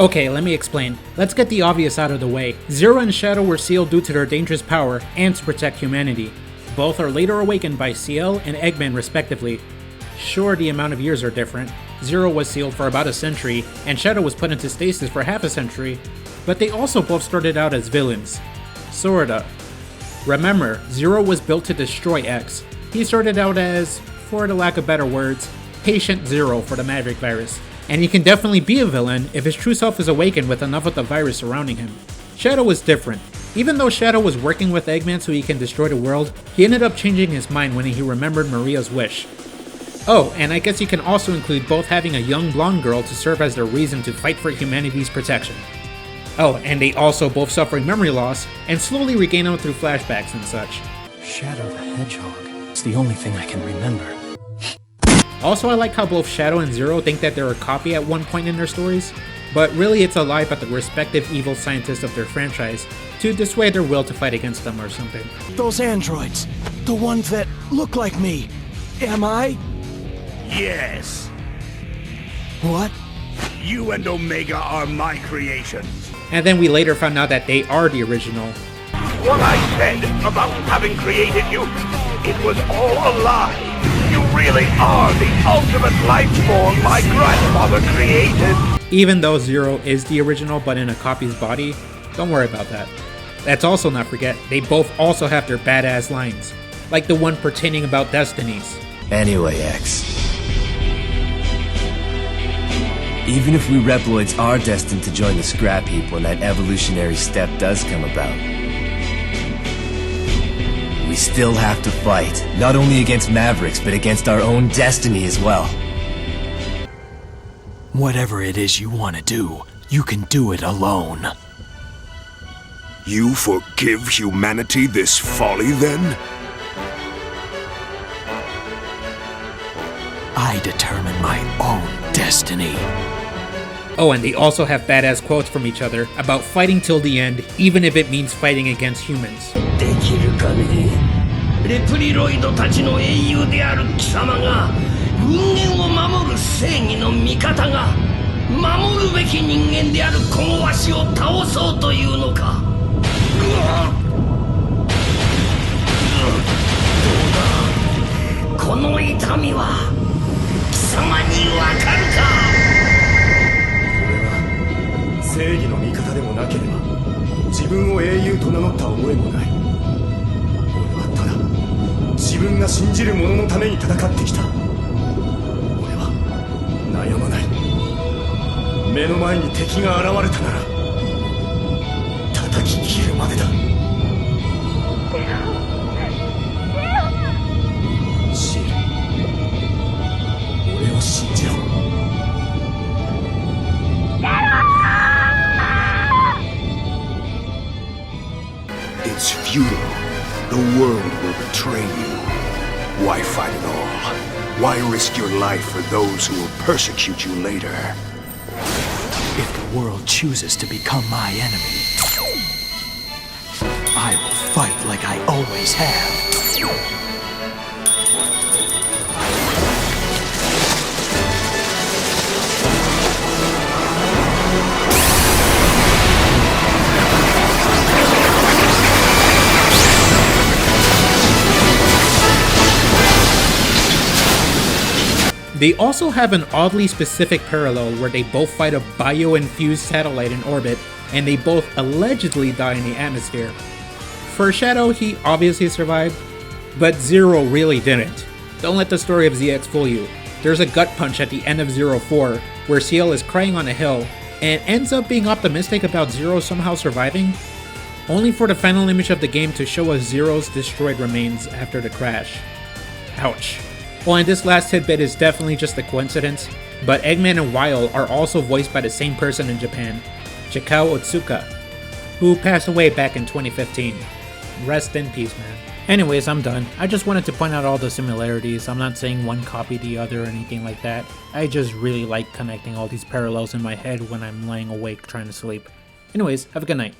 Okay, let me explain. Let's get the obvious out of the way. Zero and Shadow were sealed due to their dangerous power and to protect humanity. Both are later awakened by Ciel and Eggman respectively. Sure, the amount of years are different. Zero was sealed for about a century, and Shadow was put into stasis for half a century, but they also both started out as villains. Sorta. Remember, Zero was built to destroy X. He started out as, for the lack of better words, Patient Zero for the Maverick virus. And he can definitely be a villain if his true self is awakened with enough of the virus surrounding him. Shadow is different. Even though Shadow was working with Eggman so he can destroy the world, he ended up changing his mind when he remembered Maria's wish. Oh, and I guess you can also include both having a young blonde girl to serve as their reason to fight for humanity's protection. Oh, and they also both suffering memory loss and slowly regain them through flashbacks and such. Shadow the Hedgehog. It's the only thing I can remember. Also, I like how both Shadow and Zero think that they're a copy at one point in their stories, but really it's a lie about the respective evil scientists of their franchise to dissuade their will to fight against them or something. Those androids, the ones that look like me, am I? Yes. What? You and Omega are my creations. And then we later found out that they are the original. What I said about having created you, it was all a lie. You really are the ultimate life form my grandfather created. Even though Zero is the original but in a copy's body, don't worry about that. Let's also not forget, they both also have their badass lines, like the one pertaining about destinies. Anyway, X. Even if we Reploids are destined to join the scrap heap when that evolutionary step does come about, we still have to fight, not only against Mavericks, but against our own destiny as well. Whatever it is you want to do, you can do it alone. You forgive humanity this folly, then? I determine my own destiny. Oh, and they also have badass quotes from each other about fighting till the end, even if it means fighting against humans. できる限りレプリロイドたちの英雄である貴様が人間を守る正義の味方が守るべき人間であるこのわしを倒そうというのか。どうだこの痛みは貴様にわかるか。正義の味方でもなければ自分を英雄と名乗った覚えもない。俺はただ自分が信じる者のために戦ってきた。俺は悩まない。目の前に敵が現れたなら叩き切るまでだ。シエル、俺を信じろ。It's futile. The world will betray you. Why fight at all? Why risk your life for those who will persecute you later? If the world chooses to become my enemy, I will fight like I always have. They also have an oddly specific parallel where they both fight a bio-infused satellite in orbit, and they both allegedly die in the atmosphere. For Shadow, he obviously survived, but Zero really didn't. Don't let the story of ZX fool you. There's a gut punch at the end of 04, where Ciel is crying on a hill, and ends up being optimistic about Zero somehow surviving, only for the final image of the game to show us Zero's destroyed remains after the crash. Ouch. Well, and this last tidbit is definitely just a coincidence, but Eggman and Weil are also voiced by the same person in Japan, Chikao Otsuka, who passed away back in 2015. Rest in peace, man. Anyways, I'm done. I just wanted to point out all the similarities. I'm not saying one copied the other or anything like that. I just really like connecting all these parallels in my head when I'm laying awake trying to sleep. Anyways, have a good night.